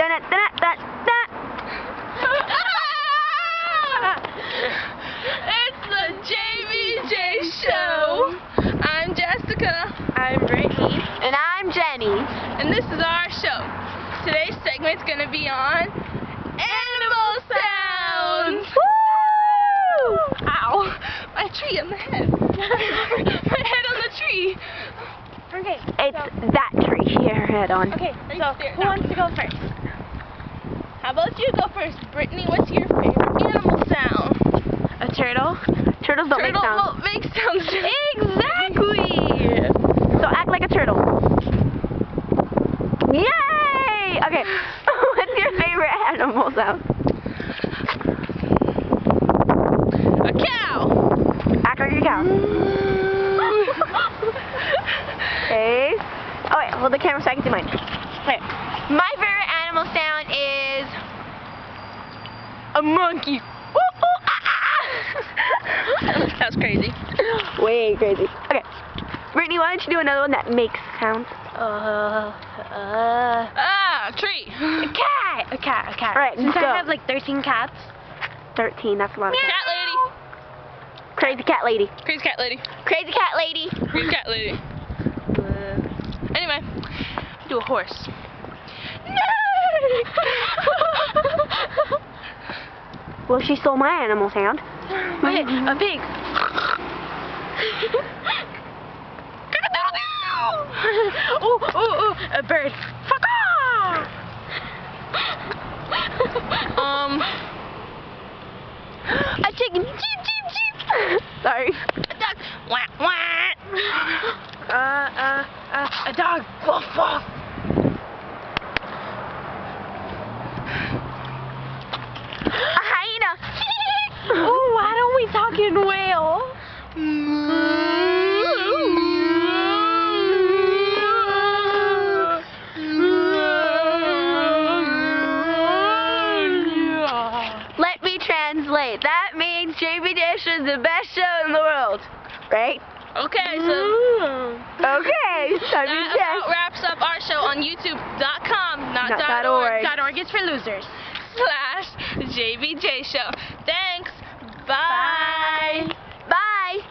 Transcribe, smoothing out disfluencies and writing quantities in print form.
It's the JBJ show. I'm Jessica. I'm Brittany. And I'm Jenny. And this is our show. Today's segment's going to be on animal sounds. Woo! Ow. My tree on the head. My head on the tree. Okay. It's that tree your head on. Okay, so who wants to go first? How about you go first? Brittany, what's your favorite animal sound? A turtle? Turtles don't make sounds. Don't make sounds. Exactly! So act like a turtle. Yay! Okay. What's your favorite animal sound? A cow. Act like a cow. Okay. Oh wait, hold the camera so I can see mine. Okay. My favorite animal sound is a monkey. That was crazy. Way crazy. Okay. Brittany, why don't you do another one that makes sounds? Tree. A cat. A cat. A cat. All right, Since go. I have like 13 cats. 13, that's a lot of cats. Cat lady. Crazy cat lady. Crazy cat lady. Crazy cat lady. Crazy cat lady. Anyway, do a horse. Well, she stole my animal sound. Okay, a pig. Oh, a bird. A chicken. Cheep, cheep, cheep. Sorry. A duck. Wah, wah. A dog. Woof, woof. A hyena. Oh, why don't we talk in whale? Let me translate. That means JBJ is the best show in the world. Right? Okay, so Okay. that about wraps up our show on YouTube.com, not .org. .org is for losers. /JBJ show. Thanks. Bye. Bye.